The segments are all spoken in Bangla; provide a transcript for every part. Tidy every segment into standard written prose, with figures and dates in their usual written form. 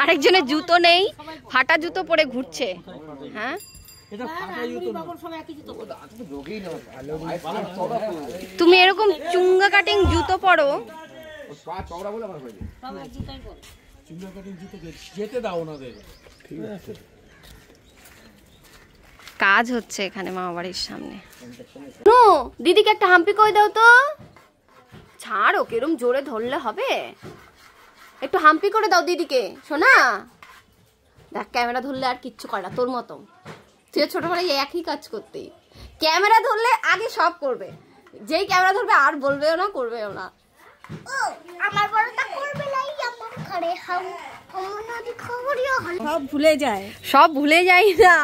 আরেকজনের জুতো নেই, ফাটা জুতো পরে ঘুরছে। হ্যাঁ তুমি এরকম চুঙ্গা কাটিং জুতো পরো, কাজ হচ্ছে এখানে মামা বাড়ির সামনে। দিদিকে একটা হাম্পি করে দাও তো। ছাড়ো, কেরম জোরে ধরলে হবে, একটু হাম্পি করে দাও দিদিকে। শোনা দেখ, ক্যামেরা ধরলে আর কিচ্ছু করে না তোর মতো। তুই ছোটবেলায় একই কাজ করতেই, ক্যামেরা ধরলে আগে সব করবে, যেই ক্যামেরা ধরবে আর বলবেও না, করবেও না। আমার বড়টা করবে না, আমার করে সব ভুলে যায়, সব ভুলে যাই না,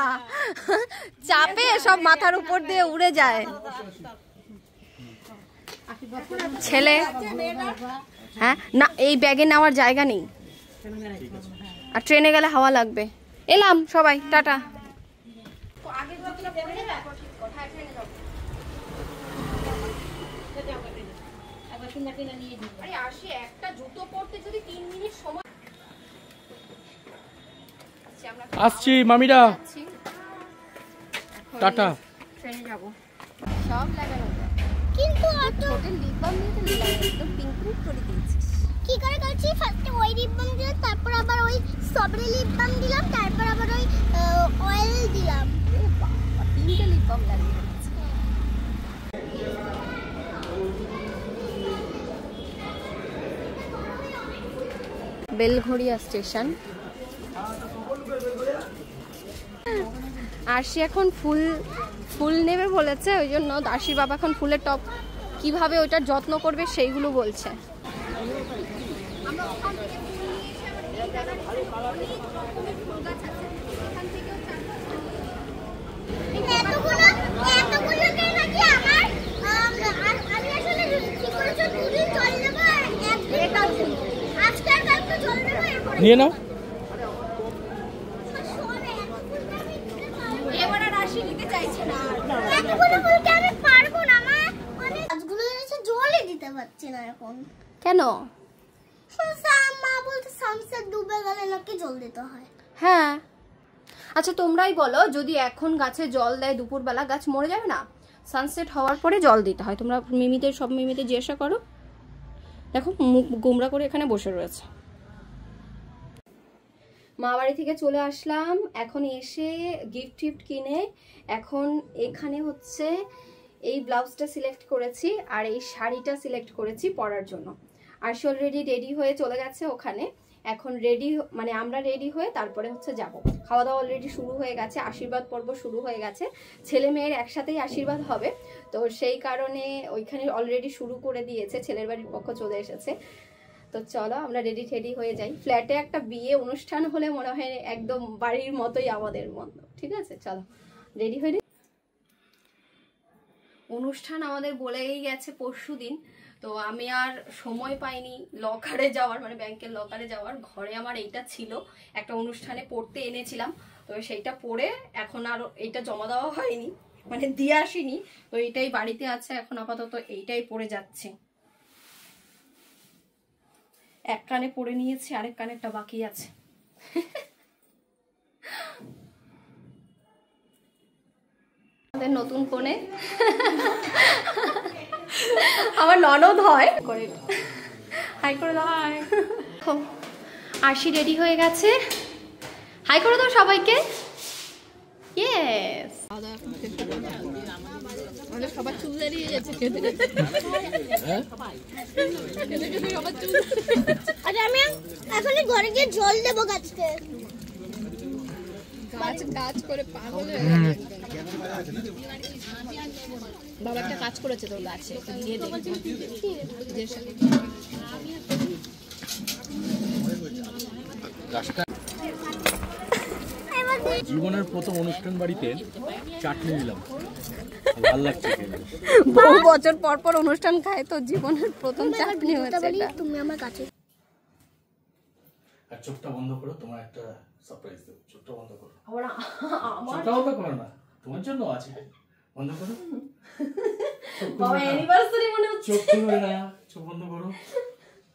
চাপে সব মাথার উপর দিয়ে উড়ে যায়। ছেলে হ্যাঁ না, এই ব্যাগে নেওয়ার জায়গা নেই, আর ট্রেনে গেলে হাওয়া লাগবে। এলাম সবাই, টাটা। আসছি মামিরা, টাটা। ট্রেনে যাব, সব লাগানো কিন্তু হোটেল লিপ বাম দিয়ে তো একদম পিঙ্ক পিঙ্ক করে দিয়েছিস। কি করে করছি, ফার্স্টে ওই লিপ বাম দিলাম, তারপর আবার ওই স্ট্রবেরি লিপ বাম দিলাম, তারপর আবার ওই অয়েল দিলাম। তিনটে লিপ বাম লাগিয়ে দিয়েছি। বেলঘড়িয়া স্টেশন। আরশি এখন ফুল নেবে বলেছে, ওই জন্য দাসির বাবা এখন ফুলের টব কিভাবে ওইটার যত্ন করবে সেইগুলো বলছে। নিয়ে নাও। কেন? মা বলতে সানসেট ডুবে গেলে নাকি জল দিতে হয়। হ্যাঁ, আচ্ছা তোমরাই বলো, যদি এখন গাছে জল দেয় দুপুরবেলা, গাছ মরে যাবে না? সানসেট হওয়ার পরে জল দিতে হয়। তোমরা সব মিমিদের জিজ্ঞাসা করো। দেখো মুখ গোমরা করে এখানে বসে রয়েছে। মা বাড়ি থেকে চলে আসলাম, এখন এসে গিফট কিনে এখন এখানে হচ্ছে এই ব্লাউজটা সিলেক্ট করেছি আর এই শাড়িটা সিলেক্ট করেছি পরার জন্য। আর সে অলরেডি রেডি হয়ে চলে গেছে ওখানে। এখন রেডি মানে আমরা রেডি হয়ে তারপরে হচ্ছে যাব। খাওয়া দাওয়া অলরেডি শুরু হয়ে গেছে, আশীর্বাদ পর্ব শুরু হয়ে গেছে, ছেলে মেয়ের একসাথেই আশীর্বাদ হবে, তো সেই কারণে ওইখানে অলরেডি শুরু করে দিয়েছে, ছেলের বাড়ির পক্ষ চলে এসেছে। তো চলো আমরা রেডি হয়ে যাই। ফ্ল্যাটে একটা বিয়ে অনুষ্ঠান হলে মনে হয় একদম বাড়ির মতোই আমাদের মতো। ঠিক আছে, চলো রেডি হয়ে। অনুষ্ঠান আমাদের বলেই গেছে পরশুদিন, তো আমি আর সময় পাইনি লকারে যাওয়ার, মানে ব্যাংকের লকারে যাওয়ার। ঘরে আমার এইটা ছিল, একটা অনুষ্ঠানে পড়তে এনেছিলাম, তো সেইটা পরে এখন আর এইটা জমা দেওয়া হয়নি, মানে দিয়ে আসিনি, তো এইটাই বাড়িতে আছে এখন আপাতত, এইটাই পরে যাচ্ছে। এক কানে পরে নিয়েছি, আরেক কানেরটা বাকি আছে। নতুন কোণে আমার ননদ হয় করে, হাই করে দাও। আরশি রেডি হয়ে গেছে, হাই করে দাও সবাইকে। ইয়েস, সবার চুল দাঁড়িয়ে গেছে। আরে আমি এখন ঘরে গিয়ে জল দেবো গাছকে। কাজ করে পাগল হয়ে গেছে। বাবা একটা কাজ করেছে তোর গাছে, জীবনের প্রথম অনুষ্ঠান বাড়িতে চাটনি নিলাম, ভালো লাগছে। বহু বছর পর পর অনুষ্ঠান খায়, তো জীবনের প্রথম চাটনি হয়েছে এটা। তুমি আমার কাছে আর চোখটা বন্ধ করো, তোমার একটা সারপ্রাইজ দেব। চোখটা বন্ধ করো। চোখটা বন্ধ করো না, তোমার জন্য আছে। বন্ধ করো। বাবা অ্যানিভার্সারি মনে হচ্ছে। চোখ খুলো না, চোখ বন্ধ করো,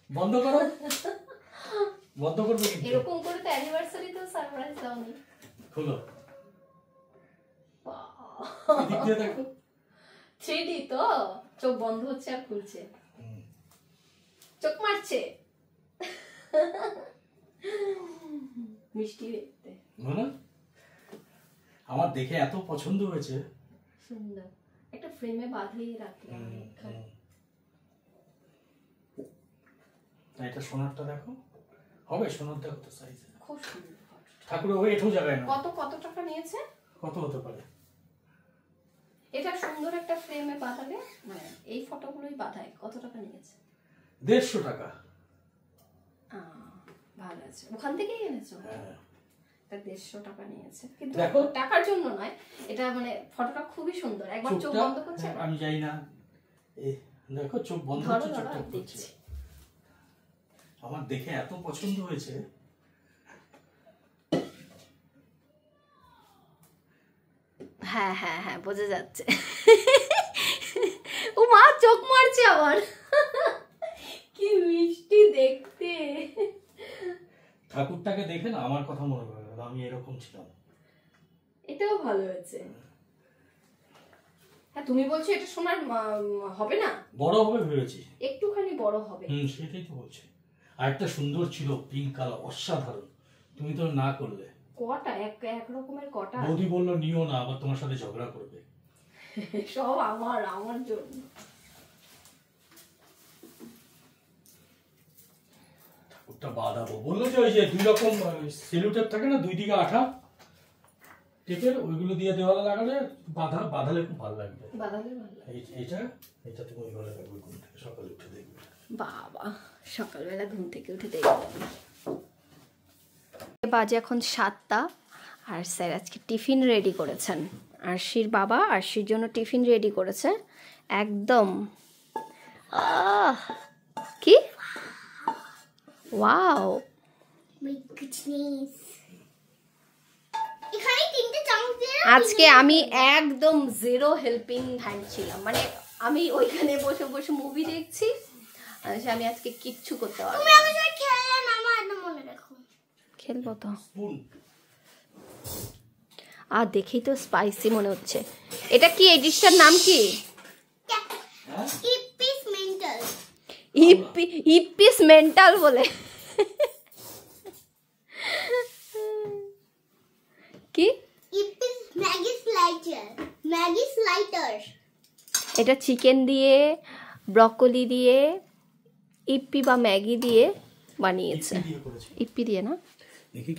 বন্ধ করো। বন্ধ করবে কিন্তু। এরকম করে তো অ্যানিভার্সারি তো সারপ্রাইজ দাওনি। খোলো। এদিক দিয়ে দেখো। 3D তো চোখ বন্ধ হচ্ছে আর খুলছে, চোখ মারছে। মিষ্টি দেখতে, বলো আমার দেখে এত পছন্দ হয়েছে। সুন্দর একটা ফ্রেমে বাঁধিয়ে রাখলাম। এটা সোনারটা দেখো, হবে সোনার দেখো তো সাইজ খুব সুন্দর। ঠাকুরের ওই এঠো জায়গায় না। কত টাকা নিয়েছে? কত হতে পারে? এটা সুন্দর একটা ফ্রেমে বাঁধালে, মানে এই ফটোগুলোই বাঁধায়, কত টাকা নিয়েছে? 150 টাকা। ভালো আছে, ওখান থেকেই এনেছো? হ্যাঁ। এটা 150 টাকা নিয়েছে, কিন্তু দেখো। টাকার জন্য নয়, এটা মানে ফটোটা খুবই সুন্দর। একবার চোখ চোখটা বন্ধ করছে, আমি যাই না, এই দেখো চোখ বন্ধ ধরো হচ্ছে, ধরো চোখটা আমি খুলছে। দেখছি। আমার দেখে এত পছন্দ হয়েছে। হ্যাঁ হ্যাঁ হ্যাঁ, বোঝা যাচ্ছে। ও মা, চোখ মারছে আবার। কি মিষ্টি দেখতে। ঠাকুরটাকে দেখে না আমার কথা মনে পড়ে গেল, আমি এরকম ছিলাম। এটাও ভালো হয়েছে। হ্যাঁ, তুমি বলছো এটা সোনার হবে না, বড় হবে ভেবেছি। একটুখানি বড় হবে। সেটাই তো বলছি। আর একটা সুন্দর ছিল পিঙ্ক কালার, অসাধারণ। তুমি তো না করলে। কটা এক রকমের কটা। বৌদি বললো নিও না, আবার তোমার সাথে ঝগড়া করবে। সব আমার জন্য। ঠাকুরটা বাঁধাবো বললো যে ওই যে 2 রকম সেলুটেপ থাকে না, 2 দিকে আঠা টেপের, ওইগুলো দিয়ে দেওয়ালে লাগালে বাঁধালে খুব ভালো লাগবে। বাঁধালে ভালো লাগে। এটা তুমি ওইভাবে রাখবে, ঘুম থেকে সকালে উঠে দেখবে। বাবা, সকালবেলা ঘুম থেকে উঠে দেখব। বাজে এখন 7টা, আর স্যার আজকে টিফিন রেডি করেছেন। আরশির বাবা আরশির জন্য টিফিন রেডি করেছে একদম। কি ওয়াও, My goodness. এখানে 3টে চামচ দিয়ে আজকে আমি একদম 0 হেল্পিং হ্যান্ড ছিলাম, মানে আমি ওইখানে বসে বসে মুভি দেখছি, আমি আজকে কিচ্ছু করতে পারবো তুমি না। আমাদের খেললে না, আমার একদম মনে রাখো। খেলবো তো। স্পুন। আর দেখেই তো স্পাইসি মনে হচ্ছে। এটা কি, এই ডিশটার নাম কি? ইপিস মেন্টাল। ইপিস মেন্টাল বলে। কি? ইপিস ম্যাগি স্লাইসার। ম্যাগি স্লাইটার। এটা চিকেন দিয়ে, ব্রকলি দিয়ে, ইপ্পি বা ম্যাগি দিয়ে বানিয়েছে। দিয়ে করেছি। ইপ্পি দিয়ে না? দেখি